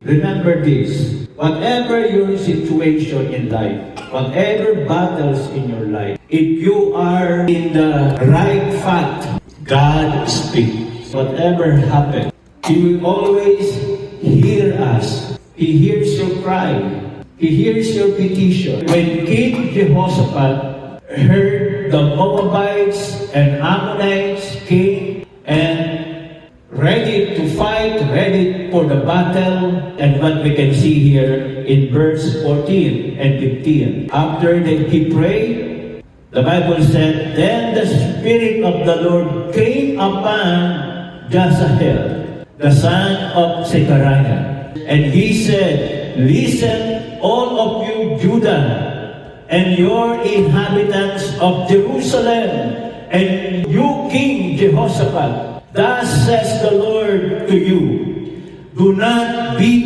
Remember this, whatever your situation in life, whatever battles in your life, if you are in the right path, God speaks. Whatever happens, He will always hear us. He hears your cry. He hears your petition. When King Jehoshaphat heard the Moabites and Ammonites came and ready to fight, ready for the battle, and what we can see here in verse 14 and 15. After that he prayed, the Bible said, then the Spirit of the Lord came upon Jahaziel, the son of Zechariah. And he said, listen, all of you Judah, and your inhabitants of Jerusalem, and you King Jehoshaphat, thus says the Lord to you, do not be